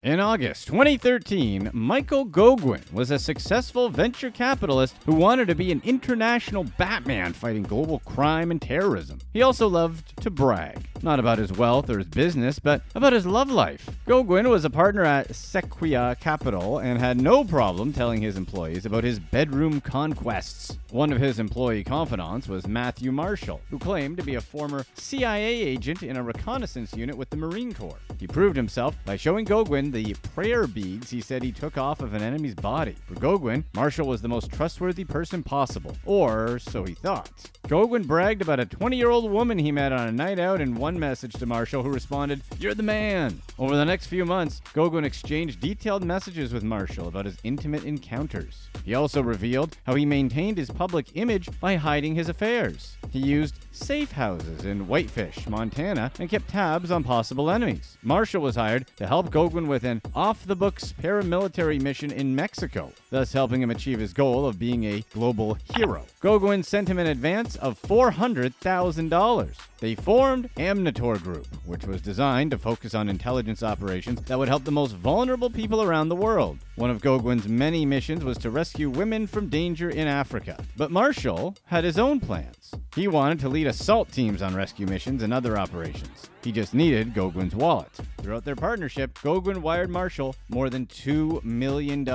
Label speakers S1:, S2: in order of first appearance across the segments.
S1: In August 2013, Michael Goguen was a successful venture capitalist who wanted to be an international Batman fighting global crime and terrorism. He also loved to brag, not about his wealth or his business, but about his love life. Goguen was a partner at Sequoia Capital and had no problem telling his employees about his bedroom conquests. One of his employee confidants was Matthew Marshall, who claimed to be a former CIA agent in a reconnaissance unit with the Marine Corps. He proved himself by showing Goguen the prayer beads he said he took off of an enemy's body. For Goguen, Marshall was the most trustworthy person possible, or so he thought. Goguen bragged about a 20-year-old woman he met on a night out in one message to Marshall, who responded, "You're the man." Over the next few months, Goguen exchanged detailed messages with Marshall about his intimate encounters. He also revealed how he maintained his public image by hiding his affairs. He used safe houses in Whitefish, Montana, and kept tabs on possible enemies. Marshall was hired to help Goguen with an off-the-books paramilitary mission in Mexico, thus helping him achieve his goal of being a global hero. Goguen sent him an advance of $400,000. They formed Amyntor Group, which was designed to focus on intelligence operations that would help the most vulnerable people around the world. One of Gogwen's many missions was to rescue women from danger in Africa. But Marshall had his own plans. He wanted to lead assault teams on rescue missions and other operations. He just needed Gogwen's wallet. Throughout their partnership, Goguen wired Marshall more than $2 million.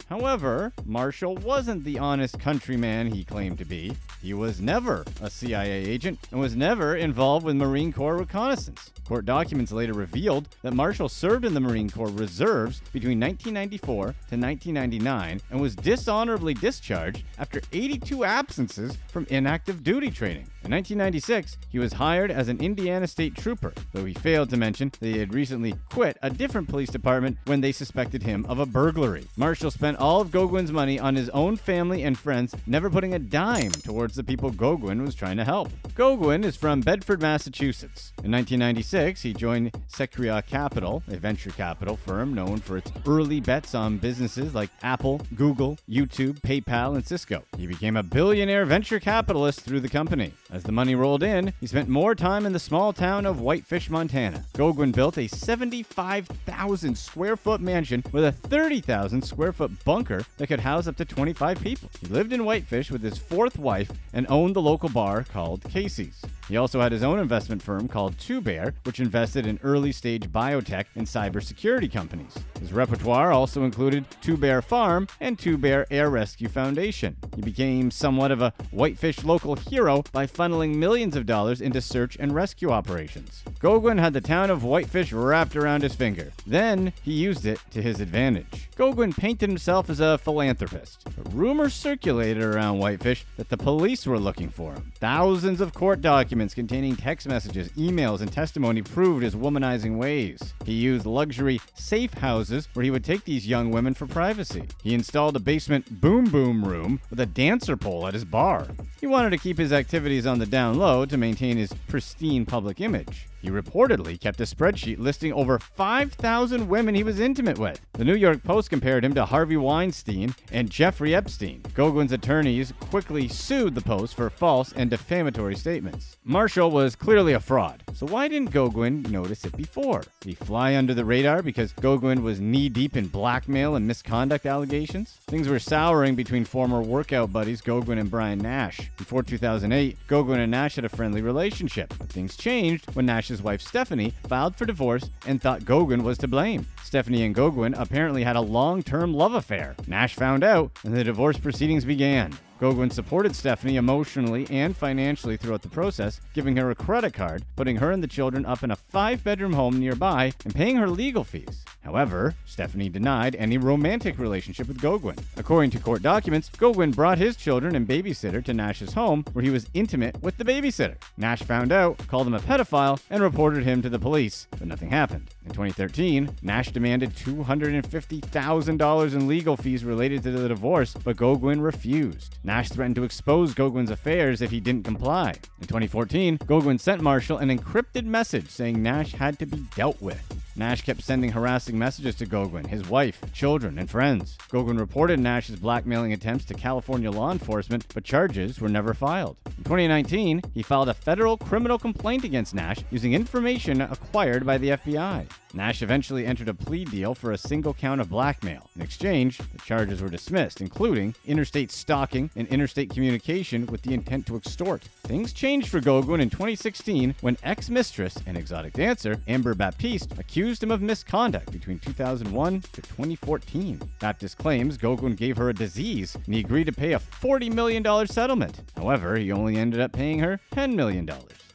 S1: However, Marshall wasn't the honest countryman he claimed to be. He was never a CIA agent and was never involved with Marine Corps reconnaissance. Court documents later revealed that Marshall served in the Marine Corps Reserves between 1994 to 1999 and was dishonorably discharged after 82 absences from inactive duty training. In 1996, he was hired as an Indiana State Trooper, though he failed to mention that he had recently quit a different police department when they suspected him of a burglary. Marshall spent all of Gogwen's money on his own family and friends, never putting a dime towards the people Goguen was trying to help. Goguen is from Bedford, Massachusetts. In 1996, he joined Sequoia Capital, a venture capital firm known for its early bets on businesses like Apple, Google, YouTube, PayPal, and Cisco. He became a billionaire venture capitalist through the company. As the money rolled in, he spent more time in the small town of Whitefish, Montana. Goguen built a 75,000 square foot mansion with a 30,000 square foot bunker that could house up to 25 people. He lived in Whitefish with his fourth wife and owned the local bar called Casey's. He also had his own investment firm called Two Bear, which invested in early-stage biotech and cybersecurity companies. His repertoire also included Two Bear Farm and Two Bear Air Rescue Foundation. He became somewhat of a Whitefish local hero by funneling millions of dollars into search and rescue operations. Goguen had the town of Whitefish wrapped around his finger. Then he used it to his advantage. Goguen painted himself as a philanthropist. But rumors circulated around Whitefish that the police were looking for him. Thousands of court documents containing text messages, emails, and testimony proved his womanizing ways. He used luxury safe houses where he would take these young women for privacy. He installed a basement boom boom room with a dancer pole at his bar. He wanted to keep his activities on the down low to maintain his pristine public image. He reportedly kept a spreadsheet listing over 5,000 women he was intimate with. The New York Post compared him to Harvey Weinstein and Jeffrey Epstein. Gogwen's attorneys quickly sued the Post for false and defamatory statements. Marshall was clearly a fraud, so why didn't Goguen notice it before? Did he fly under the radar because Goguen was knee-deep in blackmail and misconduct allegations? Things were souring between former workout buddies Goguen and Brian Nash. Before 2008, Goguen and Nash had a friendly relationship, but things changed when Nash's wife Stephanie filed for divorce and thought Goguen was to blame. Stephanie and Goguen apparently had a long-term love affair. Nash found out, and the divorce proceedings began. Goguen supported Stephanie emotionally and financially throughout the process, giving her a credit card, putting her and the children up in a 5-bedroom home nearby, and paying her legal fees. However, Stephanie denied any romantic relationship with Goguen. According to court documents, Goguen brought his children and babysitter to Nash's home, where he was intimate with the babysitter. Nash found out, called him a pedophile, and reported him to the police, but nothing happened. In 2013, Nash demanded $250,000 in legal fees related to the divorce, but Goguen refused. Nash threatened to expose Gogwen's affairs if he didn't comply. In 2014, Goguen sent Marshall an encrypted message saying Nash had to be dealt with. Nash kept sending harassing messages to Goguen, his wife, children, and friends. Goguen reported Nash's blackmailing attempts to California law enforcement, but charges were never filed. In 2019, he filed a federal criminal complaint against Nash using information acquired by the FBI. Nash eventually entered a plea deal for a single count of blackmail. In exchange, the charges were dismissed, including interstate stalking and interstate communication with the intent to extort. Things changed for Goguen in 2016 when ex-mistress and exotic dancer Amber Baptiste accused him of misconduct between 2001 to 2014. Baptiste claims Goguen gave her a disease and he agreed to pay a $40 million settlement. However, he only ended up paying her $10 million.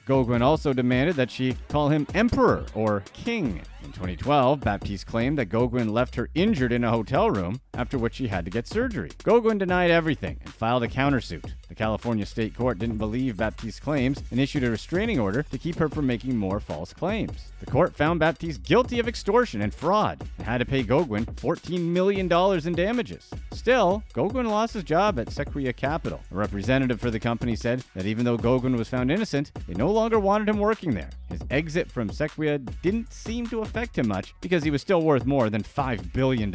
S1: Goguen also demanded that she call him emperor or king. In 2012, Baptiste claimed that Goguen left her injured in a hotel room, after which she had to get surgery. Goguen denied everything and filed a countersuit. The California state court didn't believe Baptiste's claims and issued a restraining order to keep her from making more false claims. The court found Baptiste guilty of extortion and fraud and had to pay Goguen $14 million in damages. Still, Goguen lost his job at Sequoia Capital. A representative for the company said that even though Goguen was found innocent, they no longer wanted him working there. His exit from Sequoia didn't seem to affect him much because he was still worth more than $5 billion.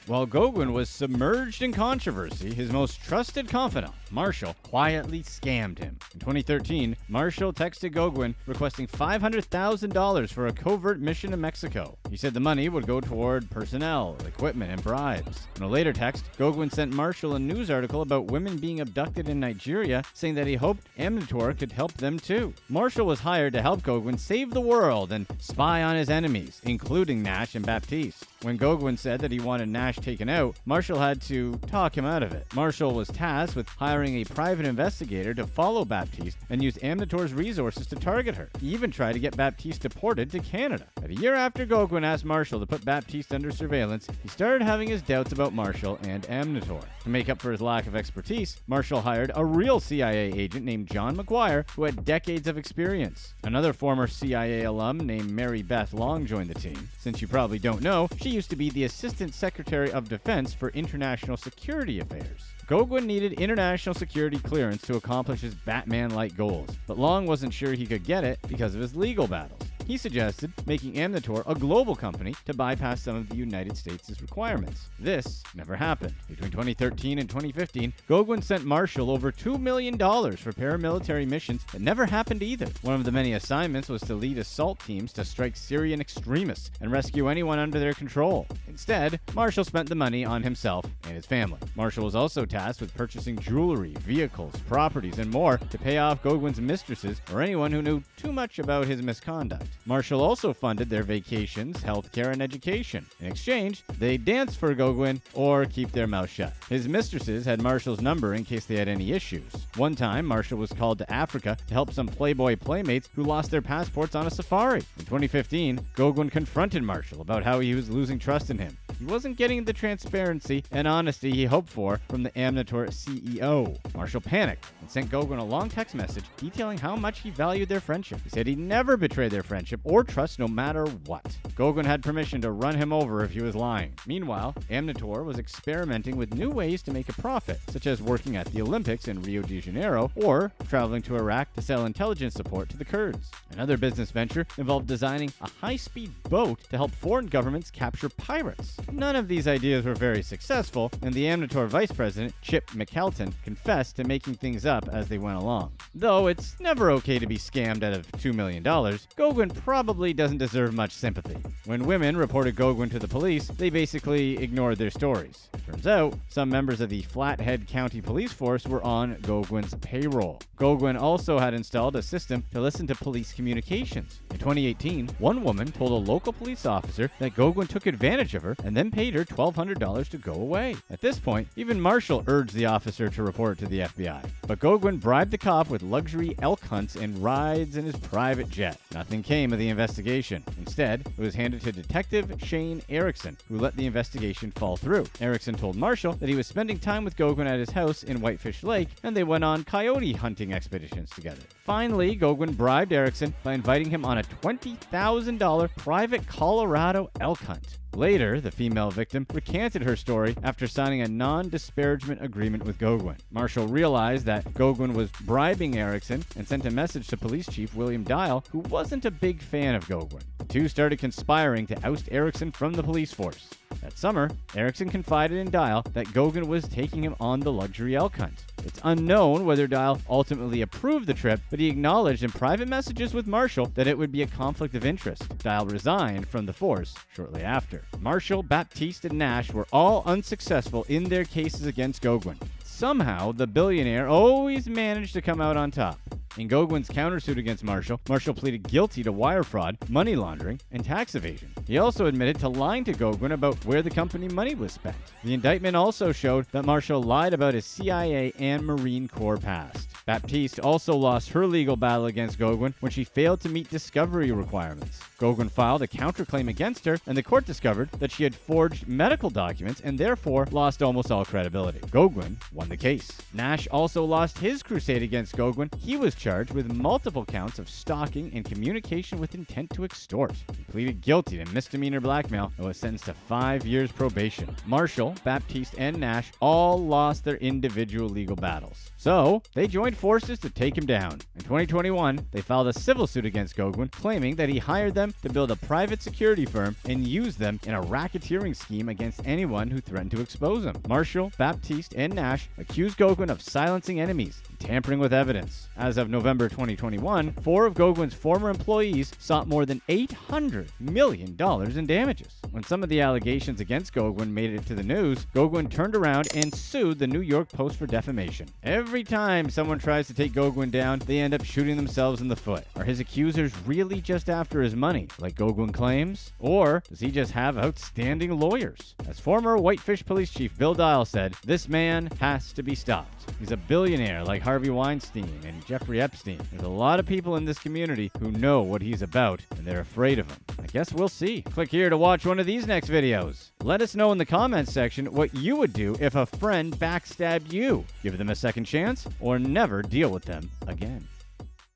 S1: While Goguen was submerged in controversy, his most trusted confidant, Marshall, quietly scammed him. In 2013, Marshall texted Goguen requesting $500,000 for a covert mission to Mexico. He said the money would go toward personnel, equipment, and bribes. In a later text, Goguen sent Marshall a news article about women being abducted in Nigeria, saying that he hoped Amyntor could help them too. Marshall was hired to help Goguen save the world and spy on his enemies, including Nash and Baptiste. When Goguen said that he wanted Nash taken out, Marshall had to talk him out of it. Marshall was tasked with hiring a private investigator to follow Baptiste and use Amyntor's resources to target her. He even tried to get Baptiste deported to Canada. But a year after Goguen asked Marshall to put Baptiste under surveillance, he started having his doubts about Marshall and Amyntor. To make up for his lack of expertise, Marshall hired a real CIA agent named John McGuire, who had decades of experience. Another former CIA alum named Mary Beth Long joined the team. Since you probably don't know, she used to be the Assistant Secretary of Defense for International Security Affairs. Goguen needed international security clearance to accomplish his Batman-like goals, but Long wasn't sure he could get it because of his legal battles. He suggested making Amyntor a global company to bypass some of the United States' requirements. This never happened. Between 2013 and 2015, Goguen sent Marshall over $2 million for paramilitary missions that never happened either. One of the many assignments was to lead assault teams to strike Syrian extremists and rescue anyone under their control. Instead, Marshall spent the money on himself and his family. Marshall was also tasked with purchasing jewelry, vehicles, properties, and more to pay off Gogwen's mistresses or anyone who knew too much about his misconduct. Marshall also funded their vacations, healthcare, and education. In exchange, they danced for Goguen or keep their mouth shut. His mistresses had Marshall's number in case they had any issues. One time, Marshall was called to Africa to help some Playboy playmates who lost their passports on a safari. In 2015, Goguen confronted Marshall about how he was losing trust in him. He wasn't getting the transparency and honesty he hoped for from the Amyntor CEO. Marshall panicked and sent Goguen a long text message detailing how much he valued their friendship. He said he'd never betray their friendship or trust no matter what. Goguen had permission to run him over if he was lying. Meanwhile, Amyntor was experimenting with new ways to make a profit, such as working at the Olympics in Rio de Janeiro or traveling to Iraq to sell intelligence support to the Kurds. Another business venture involved designing a high-speed boat to help foreign governments capture pirates. None of these ideas were very successful, and the Amyntor vice president, Chip McKelton, confessed to making things up as they went along. Though it's never okay to be scammed out of $2 million, Goguen probably doesn't deserve much sympathy. When women reported Goguen to the police, they basically ignored their stories. Turns out, some members of the Flathead County Police Force were on Gogwen's payroll. Goguen also had installed a system to listen to police communications. In 2018, one woman told a local police officer that Goguen took advantage of her and then paid her $1,200 to go away. At this point, even Marshall urged the officer to report to the FBI. But Goguen bribed the cop with luxury elk hunts and rides in his private jet. Nothing came of the investigation. Instead, it was handed to Detective Shane Erickson, who let the investigation fall through. Erickson told Marshall that he was spending time with Goguen at his house in Whitefish Lake, and they went on coyote hunting expeditions together. Finally, Goguen bribed Erickson by inviting him on a $20,000 private Colorado elk hunt. Later, the female victim recanted her story after signing a non-disparagement agreement with Goguen. Marshall realized that Goguen was bribing Erickson and sent a message to Police Chief William Dial, who wasn't a big fan of Goguen. The two started conspiring to oust Erickson from the police force. That summer, Erickson confided in Dial that Goguen was taking him on the luxury elk hunt. It's unknown whether Dial ultimately approved the trip, but he acknowledged in private messages with Marshall that it would be a conflict of interest. Dial resigned from the force shortly after. Marshall, Baptiste, and Nash were all unsuccessful in their cases against Goguen. Somehow, the billionaire always managed to come out on top. In Gogwen's countersuit against Marshall pleaded guilty to wire fraud, money laundering, and tax evasion. He also admitted to lying to Goguen about where the company money was spent. The indictment also showed that Marshall lied about his CIA and Marine Corps past. Baptiste also lost her legal battle against Goguen when she failed to meet discovery requirements. Goguen filed a counterclaim against her, and the court discovered that she had forged medical documents and therefore lost almost all credibility. Goguen won the case. Nash also lost his crusade against Goguen. He was charged with multiple counts of stalking and communication with intent to extort. He pleaded guilty to misdemeanor blackmail and was sentenced to 5 years probation. Marshall, Baptiste, and Nash all lost their individual legal battles. So, they joined forces to take him down. In 2021, they filed a civil suit against Goguen, claiming that he hired them to build a private security firm and use them in a racketeering scheme against anyone who threatened to expose him. Marshall, Baptiste, and Nash accused Goguen of silencing enemies and tampering with evidence. As of November 2021, 4 of Gogwen's former employees sought more than $800 million in damages. When some of the allegations against Goguen made it to the news, Goguen turned around and sued the New York Post for defamation. Every time someone tries to take Goguen down, they end up shooting themselves in the foot. Are his accusers really just after his money, like Goguen claims? Or does he just have outstanding lawyers? As former Whitefish police chief Bill Dial said, this man has to be stopped. He's a billionaire like Harvey Weinstein and Jeffrey Epstein. There's a lot of people in this community who know what he's about, and they're afraid of him. I guess we'll see. Click here to watch one of these next videos. Let us know in the comments section what you would do if a friend backstabbed you. Give them a second chance, or never deal with them again.